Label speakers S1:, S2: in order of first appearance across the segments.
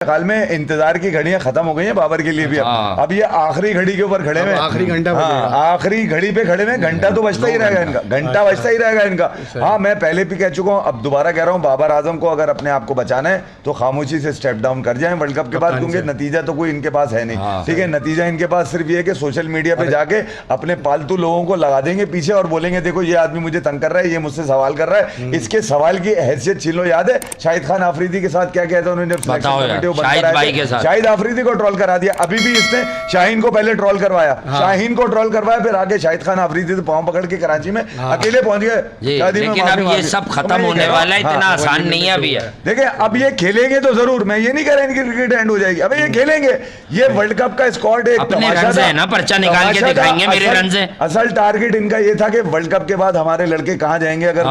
S1: हाल में इंतजार की घड़ियां खत्म हो गई हैं बाबर के लिए भी। अब ये आखिरी घड़ी के ऊपर खड़े हुए,
S2: आखिरी घंटा,
S1: आखिरी घड़ी पे खड़े हुए। घंटा तो बजता ही रहेगा इनका, घंटा बजता ही रहेगा इनका। हाँ, मैं पहले भी कह चुका हूँ, अब दोबारा कह रहा हूँ, बाबर आजम को अगर अपने आप को बचाना है तो खामोशी से स्टेप डाउन कर जाए वर्ल्ड कप के बाद, क्योंकि नतीजा तो कोई इनके पास है नहीं। ठीक है, नतीजा इनके पास सिर्फ ये है कि सोशल मीडिया पे जाके अपने पालतू लोगों को लगा देंगे पीछे और बोलेंगे देखो ये आदमी मुझे तंग कर रहा है, ये मुझसे सवाल कर रहा है। इसके सवाल की हैसियत छीन लो। याद है शाहिद खान आफरीदी के साथ क्या कहता उन्होंने, शाहिद आफरीदी को ट्रोल करा दिया। अभी भी इसने शाहीन को पहले ट्रोल करवाया, शाहीन को ट्रोल करवाया, फिर आगे शाहिद खान आफरीदी से पांव पकड़ के कराची में अकेले पहुंच गए।
S3: लेकिन अब ये सब खत्म होने वाला है, इतना आसान नहीं है अभी।
S1: देखिए अब ये खेलेंगे तो जरूर, मैं ये नहीं कह रहा इनकी क्रिकेट एंड हो जाएगी, अब ये खेलेंगे। ये वर्ल्ड कप का स्क्वाड एक
S3: तमाशा है ना, पर्चा निकाल के दिखाएंगे मेरे रन से।
S1: असल टारगेट इनका ये था कि वर्ल्ड कप के बाद हमारे लड़के कहां जाएंगे, अगर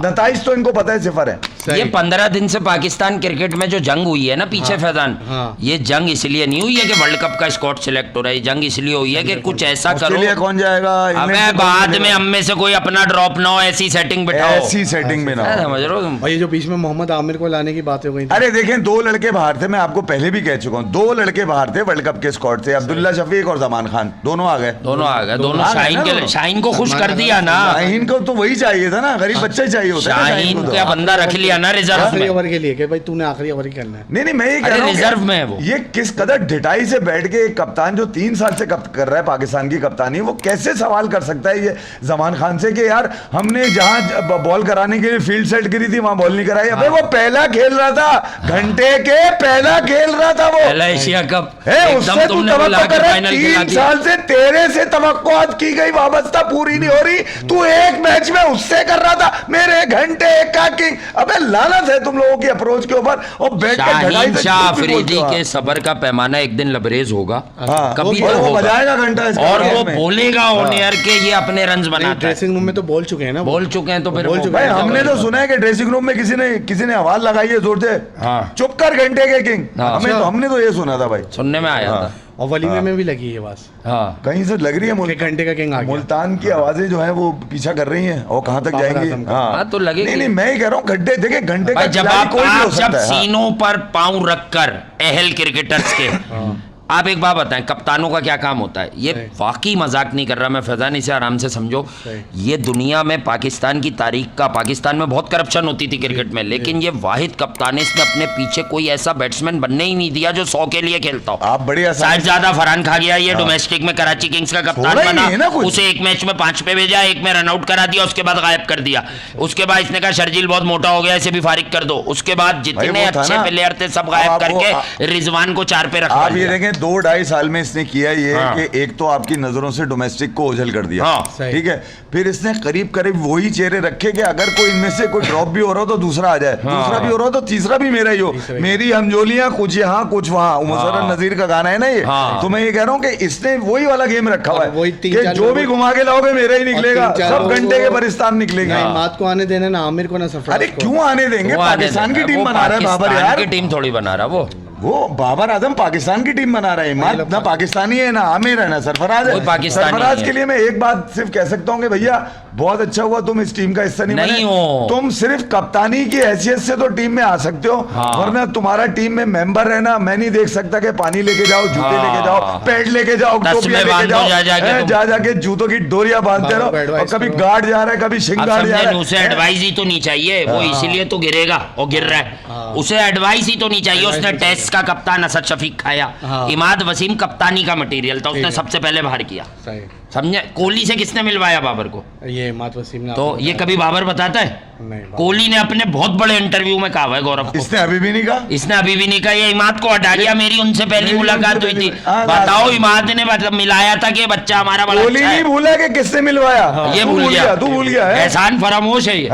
S1: नताइज तो इनको पता है सिफर है।
S3: ये 15 दिन से पाकिस्तान क्रिकेट में जो जंग हुई है ना पीछे फैजान, ये जंग इसलिए नहीं हुई है कि वर्ल्ड कप का स्क्वाड सिलेक्ट हो रहा है, जंग इसलिए हुई है कि कुछ ऐसा करो।
S1: कौन जाएगा?
S3: अबे बाद में हम में से कोई अपना ड्रॉप ना हो, ऐसी सेटिंग बिठाओ,
S1: ऐसी सेटिंग में ना हो।
S3: समझ रहे हो?
S2: ये जो बीच में मोहम्मद आमिर को लाने की बात हो गई।
S1: अरे देखें, दो लड़के बाहर थे, मैं आपको पहले भी कह चुका हूँ, दो लड़के बाहर थे वर्ल्ड कप के स्क्वाड से, अब्दुल्ला शफीक और जमान खान, दोनों आ गए।
S3: दोनों शाहीन को खुश कर दिया ना।
S1: शाहीन को तो वही चाहिए था ना, गरीब बच्चा ही चाहिए होता है।
S3: शाहीन का बंदा रख लिया ना रिजर्व में
S2: ओवर के लिए कि भाई तूने आखिरी ओवर करना है।
S1: नहीं, मैं ये कह रहा हूं
S3: रिजर्व में है वो।
S1: ये किस कदर ढिठाई से बैठ के एक कप्तान जो 3 साल से कर रहा है पाकिस्तान की कप्तानी, वो कैसे सवाल कर सकता है ये जमान खान से कि यार हमने जहां बॉल कराने के लिए फील्ड सेट करी थी वहां बॉल नहीं कराई। अबे वो पहला खेल रहा था, घंटे के पहला खेल रहा था, वो
S3: पहला एशिया कप
S1: है, उससे तू तवक्को कर रहा है। 3 साल से तेरे से तवक्कुआत की गई वाबस्ता पूरी नहीं हो रही, तू एक मैच में उससे कर रहा था मेरे घंटे का किंग। अबे लानत है तुम लोगों की अप्रोच के ऊपर। और बैठ के
S3: शाह अफरीदी के सबर का पैमाना एक दिन लबरेज होगा, कभी
S1: तो वो बजाएगा घंटा
S3: और वो बोलेगा ऑन एयर के ये अपने रन्स बनाता है।
S2: ड्रेसिंग रूम में तो बोल चुके हैं ना,
S3: बोल चुके हैं तो फिर
S1: भाई हमने तो सुना है कि ड्रेसिंग रूम में किसी ने आवाज लगाई है जोर से, चुप कर घंटे के किंग। हमने तो ये सुना था भाई,
S3: सुनने में आया था,
S2: और वलीमे में भी लगी है आवाज।
S1: कहीं से लग रही है,
S2: घंटे का किंग आ गया।
S1: मुल्तान की आवाजें जो है वो पीछा कर रही हैं, और कहां तक जाएंगी।
S3: तो लगेगी।
S1: नहीं, मैं ही कह रहा हूँ घंटे, देखिए घंटे का
S3: जब आप सीनों पर पांव रखकर अहल क्रिकेटर्स के आप एक बात बताएं, कप्तानों का क्या काम होता है? ये वाकई मजाक नहीं कर रहा मैं फैजान, इसे आराम से समझो। ये दुनिया में पाकिस्तान की तारीख का, पाकिस्तान में बहुत करप्शन होती थी क्रिकेट में, लेकिन ये वाहिद कप्तान है, इसने अपने पीछे कोई ऐसा बैट्समैन बनने ही नहीं दिया जो 100 के लिए खेलता हो।
S1: आप बढ़िया
S3: साहिबजादा फरहान खा गया, ये डोमेस्टिक में कराची किंग्स का कप्तान बना, उसे एक मैच में 5 पे भेजा, एक में रन आउट करा दिया, उसके बाद गायब कर दिया। उसके बाद इसने कहा शर्जील बहुत मोटा हो गया, इसे भी फारिग कर दो। उसके बाद जितने अच्छे प्लेयर थे सब गायब करके रिजवान को 4 पे रखा।
S1: आप ये देखें 2-2.5 साल में इसने किया ये कि एक तो आपकी नजरों से डोमेस्टिक को ओझल कर दिया, ठीक है, फिर इसने करीब वही चेहरे रखे कि अगर कोई इनमें से कोई ड्रॉप भी हो रहा हो तो दूसरा आ जाए, दूसरा भी हो रहा हो तो तीसरा भी मेरा ही हो, मेरी हमजोलियां कुछ यहाँ कुछ वहां। मुशर्रफ नजीर का गाना है ना ये, तो मैं ये कह रहा हूँ कि इसने वही वाला गेम रखा हुआ है कि जो भी घुमा के लाओगे मेरा ही निकलेगा, सब घंटे के परिस्तान निकलेंगे।
S2: बात को आने देना ना आमिर को ना सरफराज।
S1: अरे क्यों आने देंगे, पाकिस्तान की टीम बना रहा है बाबर यार,
S3: की टीम थोड़ी बना रहा
S1: वो बाबर आजम पाकिस्तान की टीम बना रहे हैं, ना पाकिस्तानी है ना आमिर है ना सरफराज है। सरफराज के लिए मैं एक बात सिर्फ कह सकता हूँ कि भैया बहुत अच्छा हुआ तुम इस टीम का हिस्सा नहीं बने, तुम सिर्फ कप्तानी की हैसियत से तो टीम में आ सकते हो, वरना तुम्हारा टीम में मेंबर रहना मैं नहीं देख सकता कि पानी लेके जाओ, जूते लेके जाओ, पैड लेके जाओ, टोपियां लेके जाओ, जा जाके जूतों की डोरियां बांधते रहो, और कभी गार्ड जा रहा है कभी शिंग गार्ड जा रहा है।
S3: उसे एडवाइस ही तो नहीं चाहिए, वो इसीलिए तो गिरेगा और गिर रहा है, उसे एडवाइस ही तो नहीं चाहिए। उसने टेस्ट का कप्तान असद शफीक खाया, इमाद वसीम कप्तानी का मटेरियल था, उसने सबसे पहले बाहर किया, समझे। कोहली से किसने मिलवाया बाबर को?
S2: ये इमाद वसीम ने।
S3: तो ये कभी बाबर बताता है? कोहली ने अपने बहुत बड़े इंटरव्यू में कहा है गौरव को,
S1: इसने अभी भी नहीं कहा,
S3: इसने अभी भी नहीं कहा। ये इमाद को हटा दिया, मेरी उनसे पहली मुलाकात हुई थी, बताओ इमाद ने मतलब मिलाया था कि बच्चा हमारा बड़ा
S1: कोहली नहीं भूला कि किसने मिलवाया,
S3: ये भूल गया,
S1: तू भूल गया,
S3: एहसान फरामोश है ये।